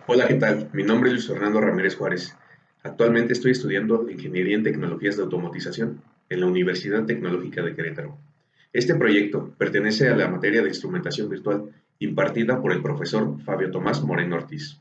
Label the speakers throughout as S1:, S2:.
S1: Hola, ¿qué tal? Mi nombre es Luis Fernando Ramírez Juárez. Actualmente estoy estudiando Ingeniería en Tecnologías de Automatización en la Universidad Tecnológica de Querétaro. Este proyecto pertenece a la materia de instrumentación virtual impartida por el profesor Fabio Tomás Moreno Ortiz.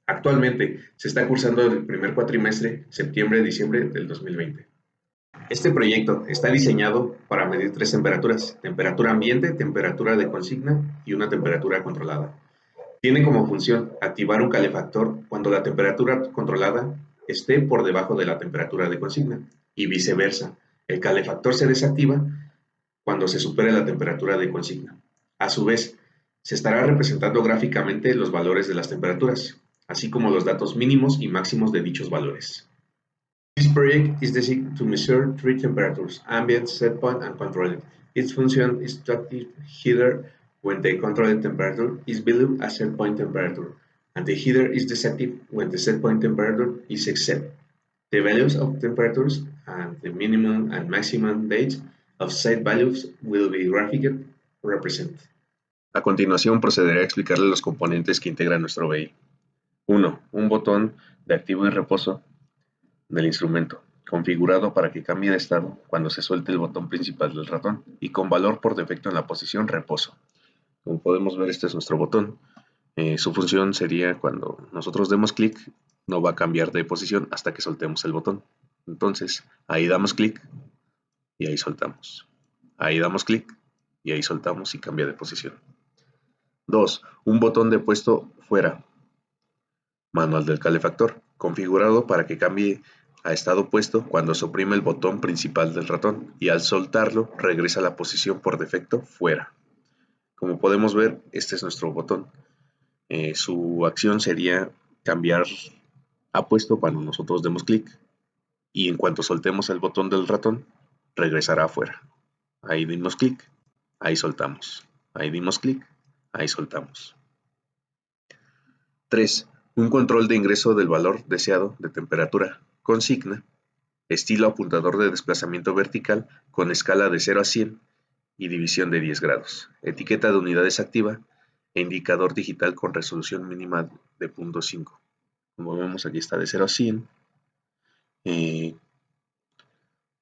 S1: Actualmente se está cursando el primer cuatrimestre, septiembre-diciembre del 2020. Este proyecto está diseñado para medir tres temperaturas: temperatura ambiente, temperatura de consigna y una temperatura controlada. Tiene como función activar un calefactor cuando la temperatura controlada esté por debajo de la temperatura de consigna y viceversa. El calefactor se desactiva cuando se supere la temperatura de consigna. A su vez, se estará representando gráficamente los valores de las temperaturas, así como los datos mínimos y máximos de dichos valores. This project is designed to measure three temperatures: ambient, set point, and controlled. Its function is to activate heater when the controlled temperature is below a set point temperature, and the heater is deactivated when the set point temperature is exceeded. The values of temperatures and the minimum and maximum dates of set values will be graphically represented. A continuación procederé a explicarle los componentes que integran nuestro BI. 1. Un botón de activo y reposo del instrumento, configurado para que cambie de estado cuando se suelte el botón principal del ratón y con valor por defecto en la posición reposo. Como podemos ver, este es nuestro botón. Su función sería cuando nosotros demos clic, no va a cambiar de posición hasta que soltemos el botón. Entonces, ahí damos clic y ahí soltamos. Ahí damos clic y ahí soltamos y cambia de posición. 2. Un botón de puesto fuera, manual del calefactor, configurado para que cambie a estado puesto cuando se oprime el botón principal del ratón y al soltarlo regresa a la posición por defecto fuera. Como podemos ver, este es nuestro botón. Su acción sería cambiar a puesto cuando nosotros demos clic y en cuanto soltemos el botón del ratón regresará afuera. Ahí dimos clic, ahí soltamos. Ahí dimos clic, ahí soltamos. 3. Un control de ingreso del valor deseado de temperatura, consigna, estilo apuntador de desplazamiento vertical con escala de 0 a 100 y división de 10 grados, etiqueta de unidades activa e indicador digital con resolución mínima de 0.5. Como vemos, aquí está de 0 a 100,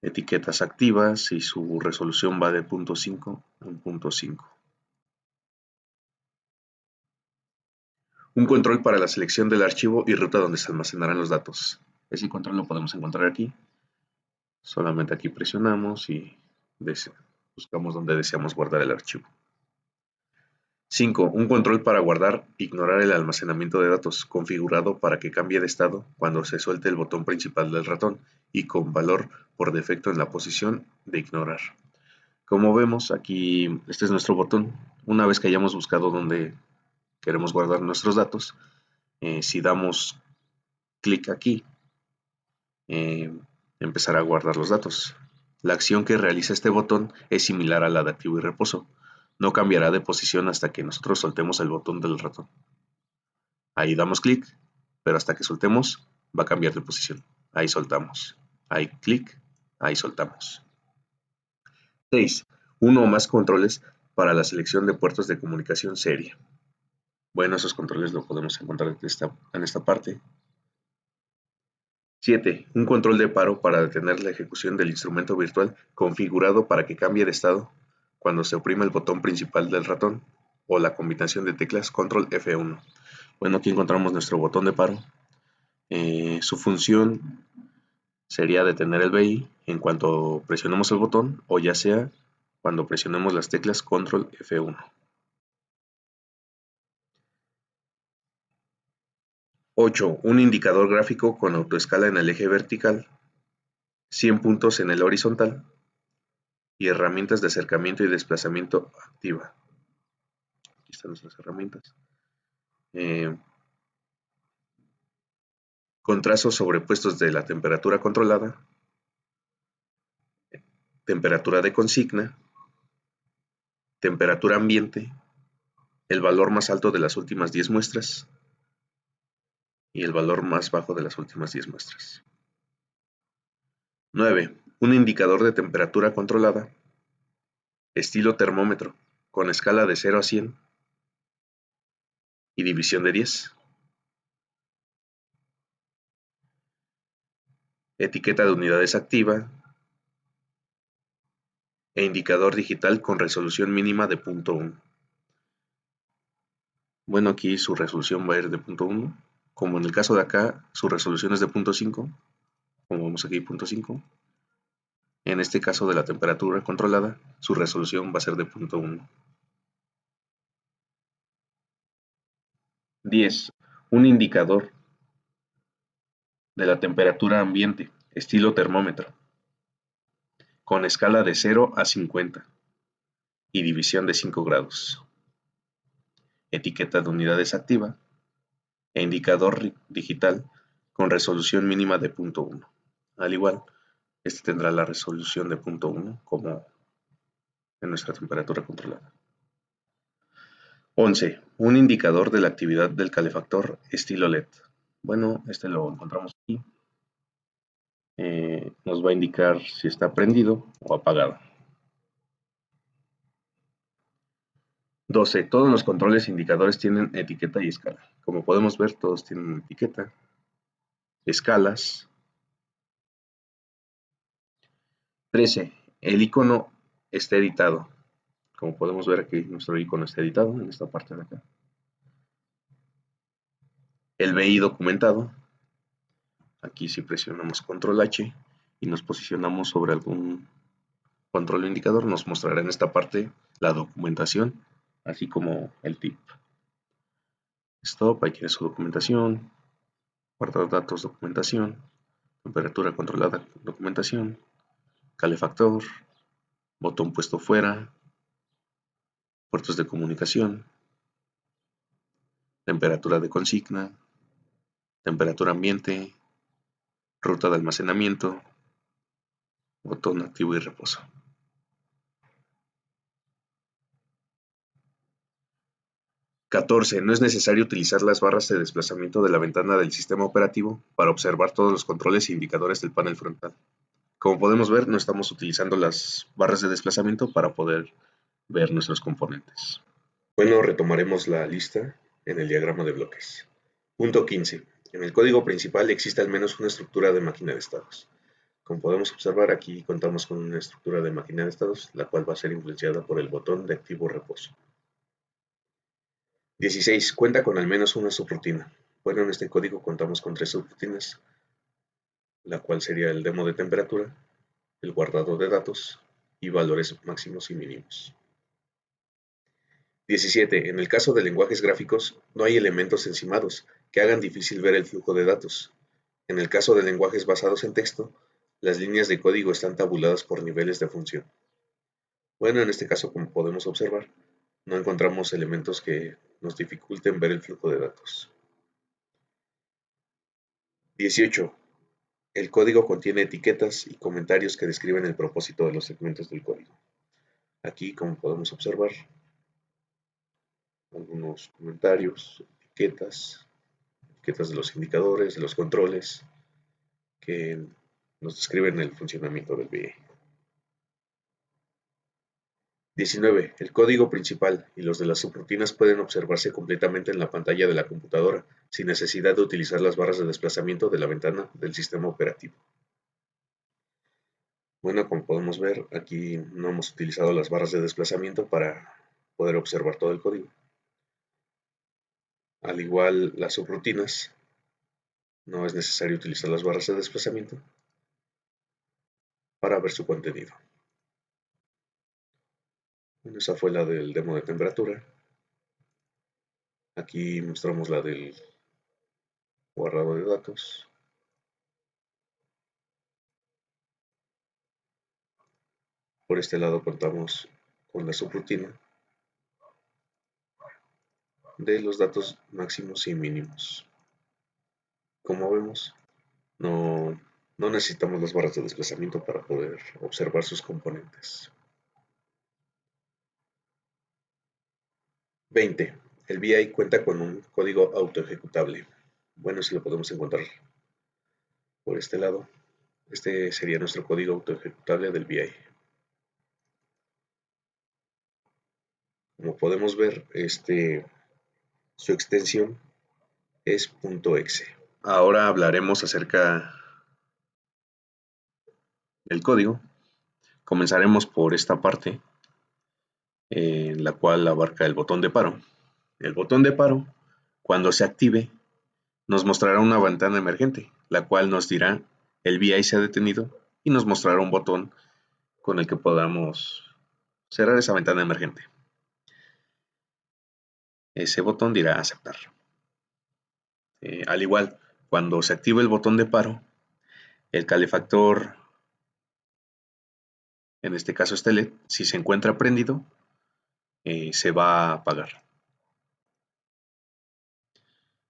S1: etiquetas activas y su resolución va de 0.5 a 1.5. Un control para la selección del archivo y ruta donde se almacenarán los datos. Ese control lo podemos encontrar aquí. Solamente aquí presionamos y buscamos donde deseamos guardar el archivo. 5. Un control para guardar e ignorar el almacenamiento de datos, configurado para que cambie de estado cuando se suelte el botón principal del ratón y con valor por defecto en la posición de ignorar. Como vemos, aquí este es nuestro botón. Una vez que hayamos buscado donde queremos guardar nuestros datos, si damos clic aquí, empezará a guardar los datos. La acción que realiza este botón es similar a la de activo y reposo. No cambiará de posición hasta que nosotros soltemos el botón del ratón. Ahí damos clic, pero hasta que soltemos va a cambiar de posición. Ahí soltamos. Ahí clic, ahí soltamos. 6. Uno o más controles para la selección de puertos de comunicación serie. Bueno, esos controles lo podemos encontrar en esta parte. 7. Un control de paro para detener la ejecución del instrumento virtual configurado para que cambie de estado cuando se oprime el botón principal del ratón o la combinación de teclas Control F1. Bueno, aquí encontramos nuestro botón de paro. Su función sería detener el BI en cuanto presionemos el botón o ya sea cuando presionemos las teclas Control F1. 8. Un indicador gráfico con autoescala en el eje vertical, 100 puntos en el horizontal y herramientas de acercamiento y desplazamiento activa. Aquí están nuestras herramientas. Con trazos sobrepuestos de la temperatura controlada, temperatura de consigna, temperatura ambiente, el valor más alto de las últimas 10 muestras y el valor más bajo de las últimas 10 muestras. 9. Un indicador de temperatura controlada, estilo termómetro, con escala de 0 a 100 y división de 10. etiqueta de unidades activa e indicador digital con resolución mínima de 0.1. Bueno, aquí su resolución va a ir de 0.1. Como en el caso de acá, su resolución es de 0.5. Como vemos aquí, 0.5. En este caso de la temperatura controlada, su resolución va a ser de 0.1. 10. Un indicador de la temperatura ambiente, estilo termómetro, con escala de 0 a 50 y división de 5 grados. Etiqueta de unidades activa e indicador digital con resolución mínima de 0.1. Al igual, este tendrá la resolución de 0.1 como en nuestra temperatura controlada. 11. Un indicador de la actividad del calefactor estilo LED. Bueno, este lo encontramos aquí. Nos va a indicar si está prendido o apagado. 12. Todos los controles e indicadores tienen etiqueta y escala. Como podemos ver, todos tienen etiqueta, escalas. 13. El icono está editado. Como podemos ver aquí, nuestro icono está editado en esta parte de acá. El BI documentado. Aquí si presionamos control H y nos posicionamos sobre algún control o indicador, nos mostrará en esta parte la documentación, así como el tip. Stop, ahí tiene su documentación. Guardar datos, documentación. Temperatura controlada, documentación. Calefactor. Botón puesto fuera. Puertos de comunicación. Temperatura de consigna. Temperatura ambiente. Ruta de almacenamiento. Botón activo y reposo. ¡14! No es necesario utilizar las barras de desplazamiento de la ventana del sistema operativo para observar todos los controles e indicadores del panel frontal. Como podemos ver, no estamos utilizando las barras de desplazamiento para poder ver nuestros componentes. Bueno, retomaremos la lista en el diagrama de bloques. Punto 15. En el código principal existe al menos una estructura de máquina de estados. Como podemos observar, aquí contamos con una estructura de máquina de estados, la cual va a ser influenciada por el botón de activo reposo. 16. Cuenta con al menos una subrutina. Bueno, en este código contamos con 3 subrutinas, la cual sería el demo de temperatura, el guardado de datos y valores máximos y mínimos. 17. En el caso de lenguajes gráficos, no hay elementos encimados que hagan difícil ver el flujo de datos. En el caso de lenguajes basados en texto, las líneas de código están tabuladas por niveles de función. Bueno, en este caso, como podemos observar, no encontramos elementos que nos dificulten ver el flujo de datos. 18. El código contiene etiquetas y comentarios que describen el propósito de los segmentos del código. Aquí, como podemos observar, algunos comentarios, etiquetas de los indicadores, de los controles, que nos describen el funcionamiento del BI. 19. El código principal y los de las subrutinas pueden observarse completamente en la pantalla de la computadora, sin necesidad de utilizar las barras de desplazamiento de la ventana del sistema operativo. Bueno, como podemos ver, aquí no hemos utilizado las barras de desplazamiento para poder observar todo el código. Al igual, las subrutinas, no es necesario utilizar las barras de desplazamiento para ver su contenido. Bueno, esa fue la del demo de temperatura. Aquí mostramos la del guardado de datos. Por este lado contamos con la subrutina de los datos máximos y mínimos. Como vemos, no necesitamos las barras de desplazamiento para poder observar sus componentes. 20. El BI cuenta con un código autoejecutable. Bueno, si lo podemos encontrar por este lado. Este sería nuestro código autoejecutable del BI. Como podemos ver, su extensión es .exe. Ahora hablaremos acerca el código. Comenzaremos por esta parte, en la cual abarca el botón de paro. El botón de paro, cuando se active, nos mostrará una ventana emergente, la cual nos dirá el VI se ha detenido y nos mostrará un botón con el que podamos cerrar esa ventana emergente. Ese botón dirá aceptar. Al igual, cuando se active el botón de paro, el calefactor, en este caso este LED, si se encuentra prendido, se va a apagar.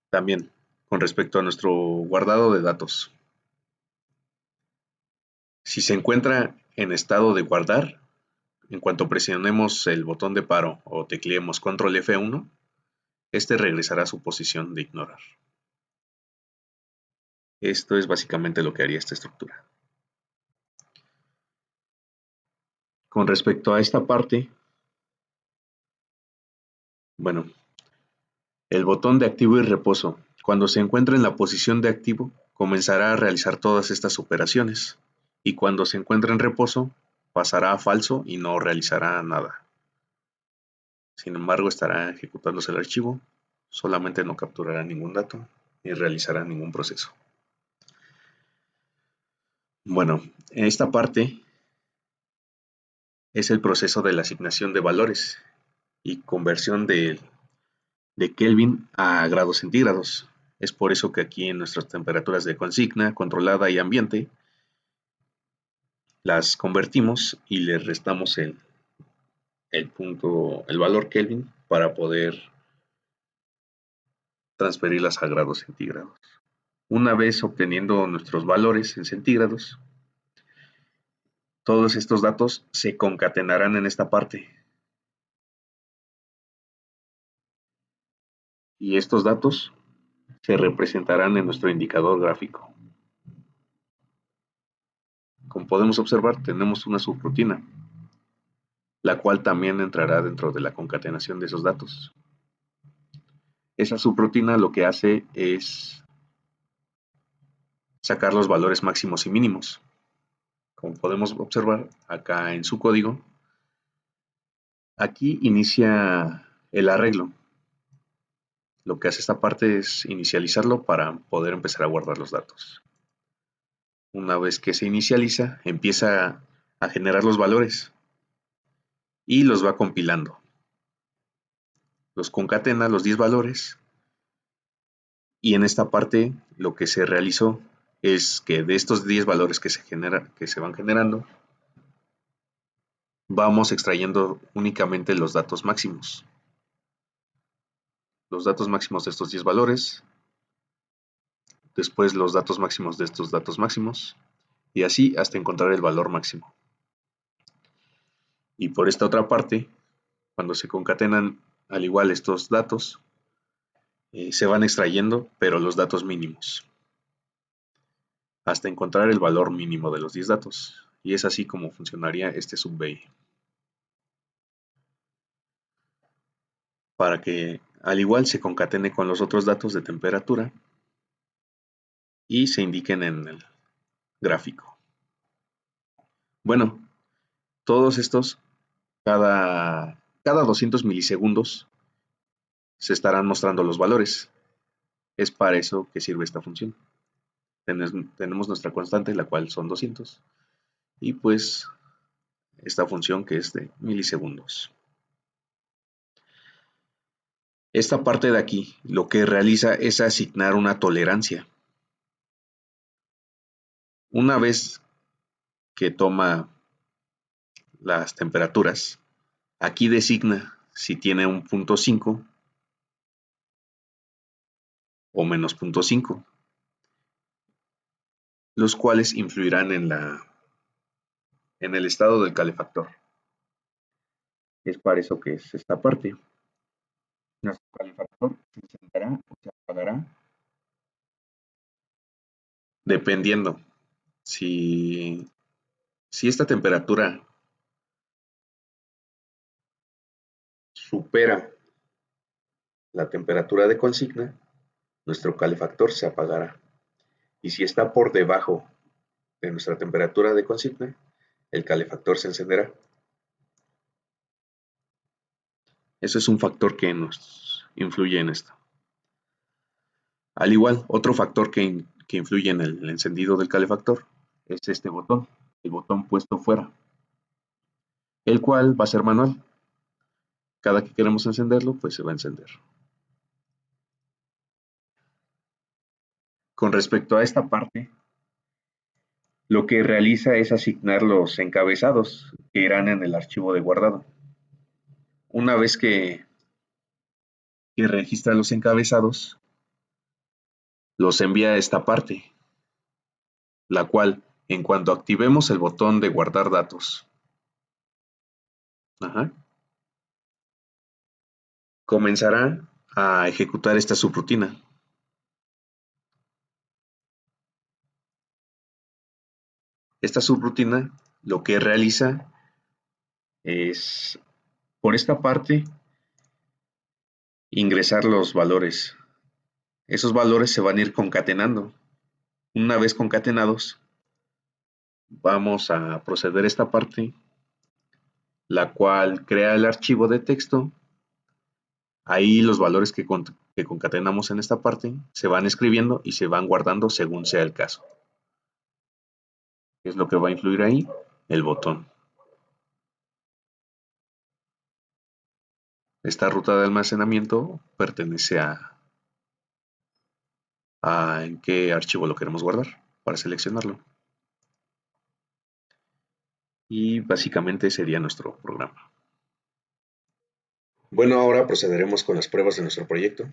S1: También, con respecto a nuestro guardado de datos, si se encuentra en estado de guardar, en cuanto presionemos el botón de paro o tecleemos control F1, este regresará a su posición de ignorar. Esto es básicamente lo que haría esta estructura. Con respecto a esta parte, bueno, el botón de activo y reposo, cuando se encuentra en la posición de activo, comenzará a realizar todas estas operaciones, y cuando se encuentra en reposo, pasará a falso y no realizará nada. Sin embargo, estará ejecutándose el archivo, solamente no capturará ningún dato ni realizará ningún proceso. Bueno, esta parte es el proceso de la asignación de valores y conversión de Kelvin a grados centígrados. Es por eso que aquí en nuestras temperaturas de consigna, controlada y ambiente, las convertimos y le restamos el valor Kelvin para poder transferirlas a grados centígrados. Una vez obteniendo nuestros valores en centígrados, todos estos datos se concatenarán en esta parte. Y estos datos se representarán en nuestro indicador gráfico. Como podemos observar, tenemos una subrutina, la cual también entrará dentro de la concatenación de esos datos. Esa subrutina lo que hace es sacar los valores máximos y mínimos. Como podemos observar acá en su código, aquí inicia el arreglo. Lo que hace esta parte es inicializarlo para poder empezar a guardar los datos. Una vez que se inicializa, empieza a generar los valores y los va compilando. Los concatena los 10 valores y en esta parte lo que se realizó es que de estos 10 valores que se van generando, vamos extrayendo únicamente los datos máximos. Los datos máximos de estos 10 valores, después los datos máximos de estos datos máximos, y así hasta encontrar el valor máximo. Y por esta otra parte, cuando se concatenan al igual estos datos, se van extrayendo, pero los datos mínimos, hasta encontrar el valor mínimo de los 10 datos. Y es así como funcionaría este sub-BI. Para que al igual se concatene con los otros datos de temperatura y se indiquen en el gráfico. Bueno, todos estos, cada 200 milisegundos, se estarán mostrando los valores. Es para eso que sirve esta función. Tenemos nuestra constante, la cual son 200, y pues esta función que es de milisegundos. Esta parte de aquí lo que realiza es asignar una tolerancia. Una vez que toma las temperaturas, aquí designa si tiene un punto 5 o menos punto 5, los cuales influirán en el estado del calefactor. Es para eso que es esta parte. Nuestro calefactor se encenderá o se apagará dependiendo si esta temperatura supera la temperatura de consigna, nuestro calefactor se apagará. Y si está por debajo de nuestra temperatura de consigna, el calefactor se encenderá. Eso es un factor que nos influye en esto. Al igual, otro factor que influye en el encendido del calefactor es este botón, el botón puesto fuera, el cual va a ser manual. Cada que queremos encenderlo, pues se va a encender. Con respecto a esta parte, lo que realiza es asignar los encabezados que irán en el archivo de guardado. Una vez que registra los encabezados, los envía a esta parte, la cual, en cuanto activemos el botón de guardar datos, comenzará a ejecutar esta subrutina. Esta subrutina lo que realiza es, por esta parte, ingresar los valores. Esos valores se van a ir concatenando. Una vez concatenados, vamos a proceder a esta parte, la cual crea el archivo de texto. Ahí los valores que concatenamos en esta parte se van escribiendo y se van guardando según sea el caso. ¿Qué es lo que va a influir ahí? El botón. Esta ruta de almacenamiento pertenece a en qué archivo lo queremos guardar para seleccionarlo. Y básicamente sería nuestro programa. Bueno, ahora procederemos con las pruebas de nuestro proyecto.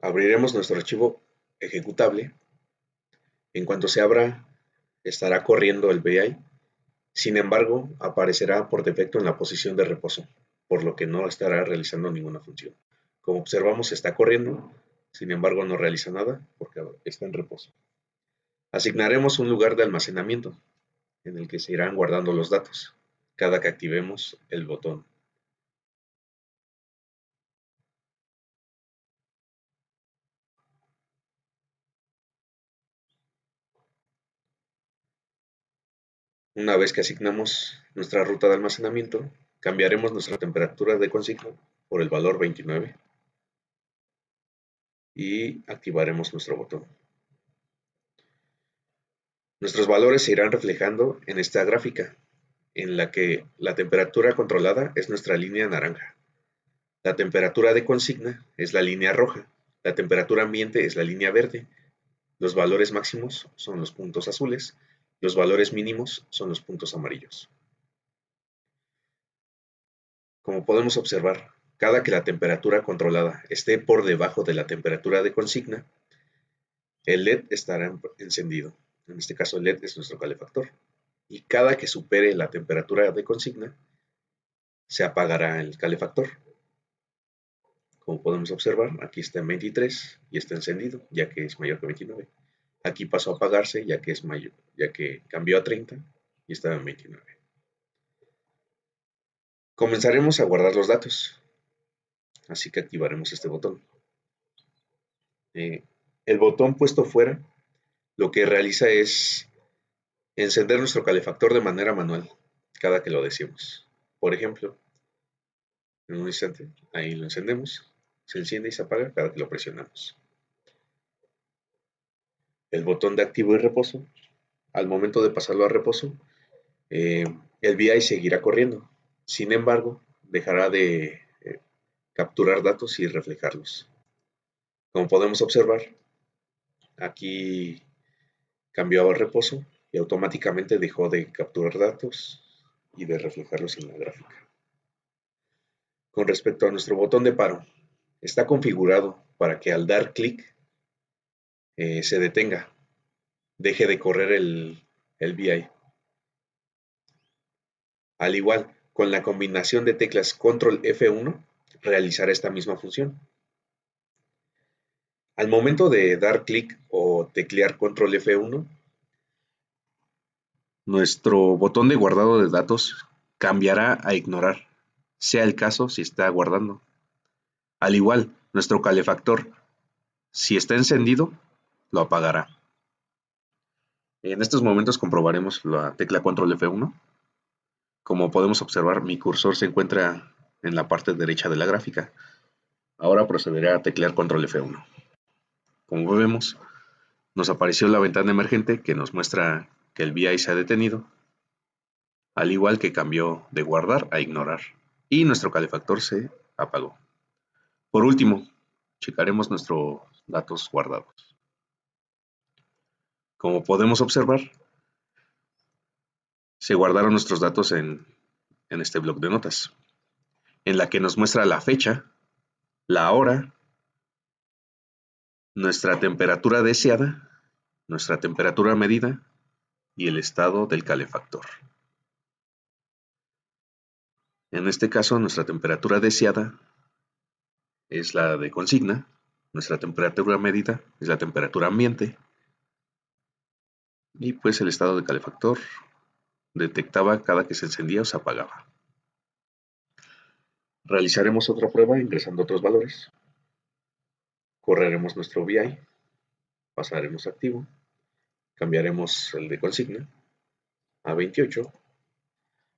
S1: Abriremos nuestro archivo ejecutable. En cuanto se abra, estará corriendo el VI. Sin embargo, aparecerá por defecto en la posición de reposo, por lo que no estará realizando ninguna función. Como observamos, está corriendo, sin embargo no realiza nada porque está en reposo. Asignaremos un lugar de almacenamiento en el que se irán guardando los datos cada que activemos el botón. Una vez que asignamos nuestra ruta de almacenamiento, cambiaremos nuestra temperatura de consigna por el valor 29 y activaremos nuestro botón. Nuestros valores se irán reflejando en esta gráfica, en la que la temperatura controlada es nuestra línea naranja, la temperatura de consigna es la línea roja, la temperatura ambiente es la línea verde, los valores máximos son los puntos azules, los valores mínimos son los puntos amarillos. Como podemos observar, cada que la temperatura controlada esté por debajo de la temperatura de consigna, el LED estará encendido. En este caso el LED es nuestro calefactor. Y cada que supere la temperatura de consigna, se apagará el calefactor. Como podemos observar, aquí está en 23 y está encendido, ya que es mayor que 29. Aquí pasó a apagarse, ya que cambió a 30 y estaba en 29. Comenzaremos a guardar los datos, así que activaremos este botón. El botón puesto fuera lo que realiza es encender nuestro calefactor de manera manual cada que lo deseemos. Por ejemplo, en un instante, ahí lo encendemos, se enciende y se apaga cada que lo presionamos. El botón de activo y reposo, al momento de pasarlo a reposo, el VI seguirá corriendo. Sin embargo, dejará de capturar datos y reflejarlos. Como podemos observar, aquí cambió a reposo y automáticamente dejó de capturar datos y de reflejarlos en la gráfica. Con respecto a nuestro botón de paro, está configurado para que al dar clic se detenga, deje de correr el VI. Al igual, con la combinación de teclas Control F1, realizará esta misma función. Al momento de dar clic o teclear Control F1, nuestro botón de guardado de datos cambiará a ignorar, sea el caso si está guardando. Al igual, nuestro calefactor, si está encendido, lo apagará. En estos momentos comprobaremos la tecla Control F1. Como podemos observar, mi cursor se encuentra en la parte derecha de la gráfica. Ahora procederé a teclear Control F1. Como vemos, nos apareció la ventana emergente que nos muestra que el VI se ha detenido, al igual que cambió de guardar a ignorar, y nuestro calefactor se apagó. Por último, checaremos nuestros datos guardados. Como podemos observar, se guardaron nuestros datos en este bloc de notas, en la que nos muestra la fecha, la hora, nuestra temperatura deseada, nuestra temperatura medida y el estado del calefactor. En este caso, nuestra temperatura deseada es la de consigna, nuestra temperatura medida es la temperatura ambiente y pues el estado del calefactor detectaba cada que se encendía o se apagaba. Realizaremos otra prueba ingresando otros valores. Correremos nuestro VI, pasaremos a activo, cambiaremos el de consigna a 28.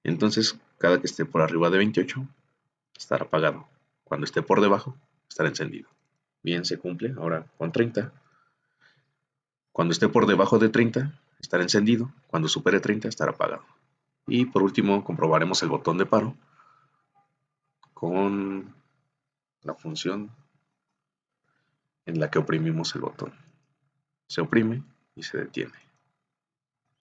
S1: Entonces, cada que esté por arriba de 28, estará apagado. Cuando esté por debajo, estará encendido. Bien, se cumple. Ahora con 30. Cuando esté por debajo de 30, estará encendido. Cuando supere 30, estará apagado. Y por último, comprobaremos el botón de paro con la función en la que oprimimos el botón. Se oprime y se detiene.